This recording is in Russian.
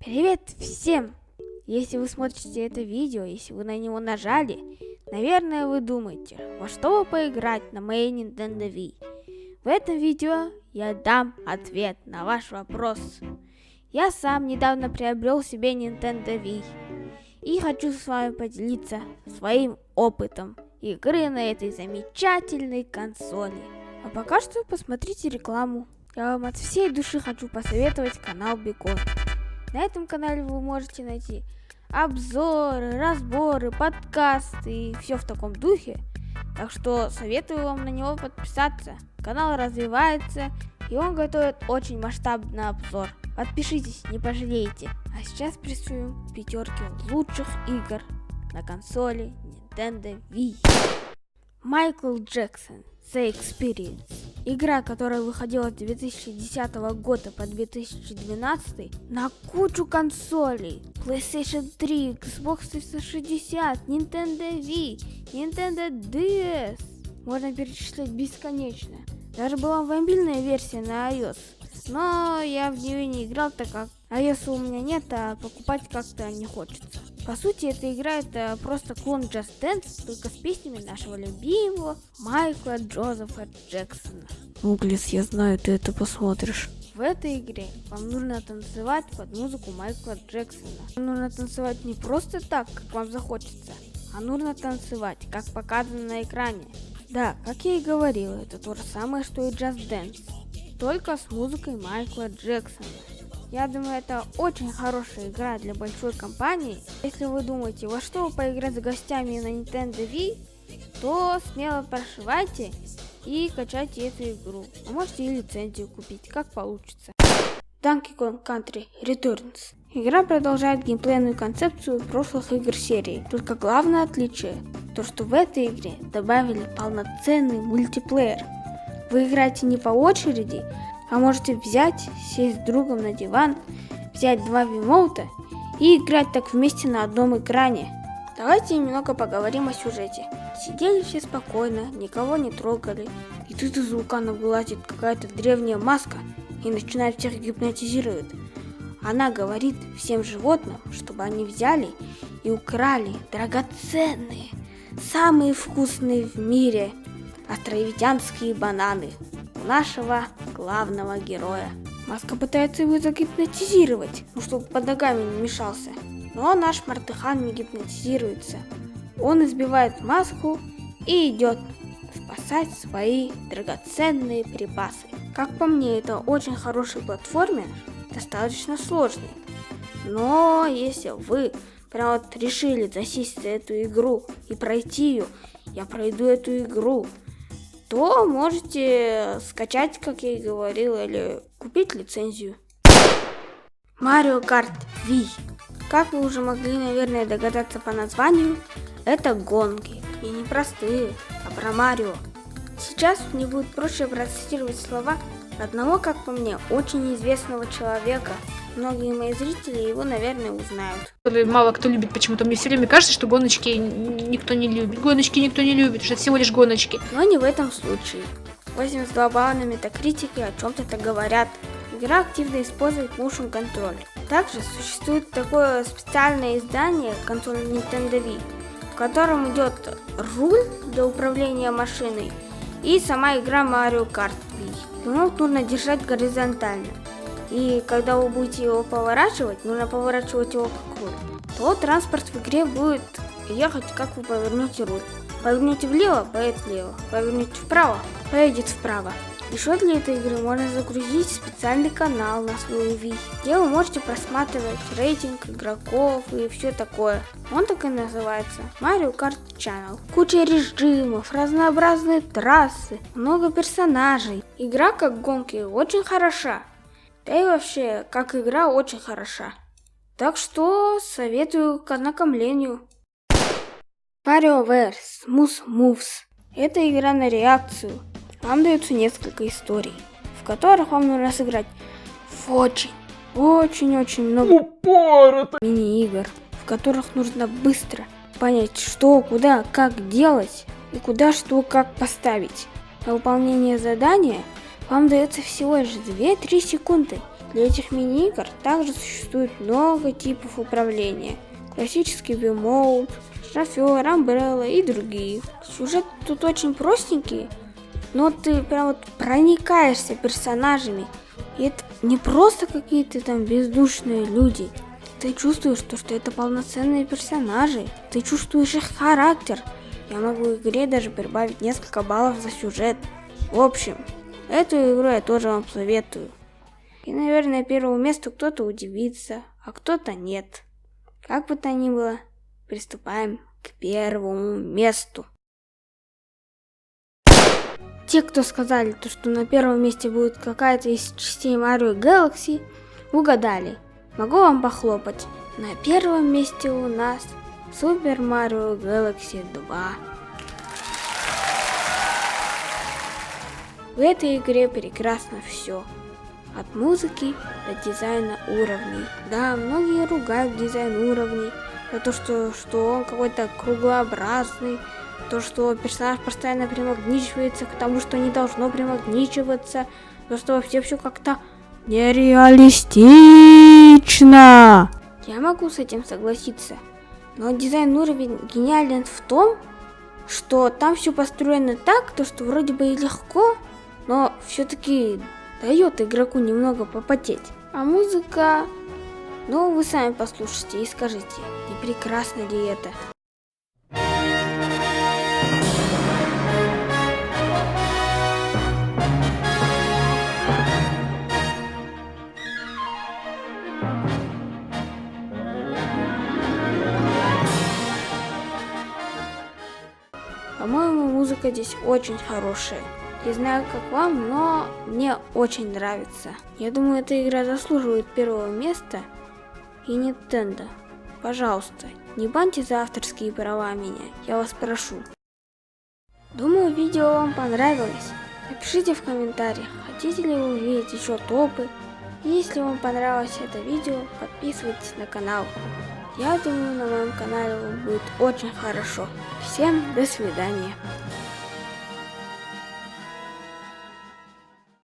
Привет всем! Если вы смотрите это видео, если вы на него нажали, наверное, вы думаете, во что поиграть на моей Nintendo Wii. В этом видео я дам ответ на ваш вопрос. Я сам недавно приобрел себе Nintendo Wii и хочу с вами поделиться своим опытом игры на этой замечательной консоли. А пока что посмотрите рекламу. Я вам от всей души хочу посоветовать канал Бекон. На этом канале вы можете найти обзоры, разборы, подкасты и все в таком духе. Так что советую вам на него подписаться. Канал развивается и он готовит очень масштабный обзор. Подпишитесь, не пожалеете. А сейчас приступим к пятерке лучших игр на консоли Nintendo Wii. Майкл Джексон The Experience. Игра, которая выходила с 2010 года по 2012 на кучу консолей. PlayStation 3, Xbox 360, Nintendo Wii, Nintendo DS. Можно перечислять бесконечно. Даже была мобильная версия на iOS. Но я в нее не играл, так как iOS у меня нет, а покупать как-то не хочется. По сути, эта игра это просто клон Just Dance, только с песнями нашего любимого Майкла Джозефа Джексона. Углес, я знаю, ты это посмотришь. В этой игре вам нужно танцевать под музыку Майкла Джексона. Нужно танцевать не просто так, как вам захочется, а нужно танцевать, как показано на экране. Да, как я и говорила, это то же самое, что и Just Dance, только с музыкой Майкла Джексона. Я думаю, это очень хорошая игра для большой компании. Если вы думаете, во что поиграть с гостями на Nintendo Wii, то смело прошивайте и качайте эту игру. А можете и лицензию купить, как получится. Donkey Kong Country Returns. Игра продолжает геймплейную концепцию прошлых игр серии. Только главное отличие, то что в этой игре добавили полноценный мультиплеер. Вы играете не по очереди, а можете взять, сесть с другом на диван, взять два вимоута и играть так вместе на одном экране. Давайте немного поговорим о сюжете. Сидели все спокойно, никого не трогали, и тут из вулкана вылазит какая-то древняя маска и начинает всех гипнотизировать. Она говорит всем животным, чтобы они взяли и украли драгоценные, самые вкусные в мире островитянские бананы у нашего главного героя. Маска пытается его загипнотизировать, чтобы под ногами не мешался. Но наш Мартыхан не гипнотизируется. Он избивает маску и идет спасать свои драгоценные припасы. Как по мне, это очень хороший платформер, достаточно сложный. Но если вы прям вот решили засесть за эту игру и пройти ее, я пройду эту игру, то можете скачать, как я и говорил, или купить лицензию. Mario Kart Wii. Как вы уже могли, наверное, догадаться по названию, это гонки. И не простые, а про Марио. Сейчас мне будет проще процитировать слова одного, как по мне, очень известного человека. Многие мои зрители его, наверное, узнают. Мало кто любит почему-то. Мне все время кажется, что гоночки никто не любит. Гоночки никто не любит, что это всего лишь гоночки. Но не в этом случае. 82 балла на метакритике о чем-то так говорят. Игра активно использует motion control. Также существует такое специальное издание консоли Nintendo Wii, в котором идет руль для управления машиной и сама игра Mario Kart Wii. Его нужно держать горизонтально. И когда вы будете его поворачивать, нужно поворачивать его как руль, то транспорт в игре будет ехать, как вы повернете руль. Повернете влево, поедет влево. Повернете вправо, поедет вправо. Еще для этой игры можно загрузить специальный канал на свою Wii, где вы можете просматривать рейтинг игроков и все такое. Он так и называется Mario Kart Channel. Куча режимов, разнообразные трассы, много персонажей. Игра как гонки очень хороша. Да и вообще, как игра очень хороша. Так что советую к ознакомлению. WarioWare Smooth Moves. Это игра на реакцию. Вам даются несколько историй, в которых вам нужно сыграть в очень много мини-игр, в которых нужно быстро понять, что, куда, как делать и куда, что, как поставить. На выполнение задания вам дается всего лишь 2-3 секунды. Для этих мини-игр также существует много типов управления. Классический V-Mode, шофер, Umbrella и другие. Сюжет тут очень простенький, но ты прям вот проникаешься персонажами. И это не просто какие-то там бездушные люди. Ты чувствуешь, что это полноценные персонажи. Ты чувствуешь их характер. Я могу в игре даже прибавить несколько баллов за сюжет. В общем, эту игру я тоже вам советую. И, наверное, первому месту кто-то удивится, а кто-то нет. Как бы то ни было, приступаем к первому месту. Те, кто сказали, что на первом месте будет какая-то из частей Mario Galaxy, угадали. Могу вам похлопать. На первом месте у нас Super Mario Galaxy 2. В этой игре прекрасно все. От музыки до дизайна уровней. Да, многие ругают дизайн уровней за то, что он какой-то круглообразный, то, что персонаж постоянно примагничивается к тому, что не должно примагничиваться, то, что вообще все как-то нереалистично. Я могу с этим согласиться, но дизайн уровня гениален в том, что там все построено так, то, что вроде бы и легко, но все-таки дает игроку немного попотеть. А музыка, ну вы сами послушайте и скажите, не прекрасно ли это? По-моему, музыка здесь очень хорошая. Не знаю, как вам, но мне очень нравится. Я думаю, эта игра заслуживает первого места. И Nintendo, пожалуйста, не баньте за авторские права меня, я вас прошу. Думаю, видео вам понравилось. Напишите в комментариях, хотите ли вы увидеть еще топы. И если вам понравилось это видео, подписывайтесь на канал. Я думаю, на моем канале будет очень хорошо. Всем до свидания.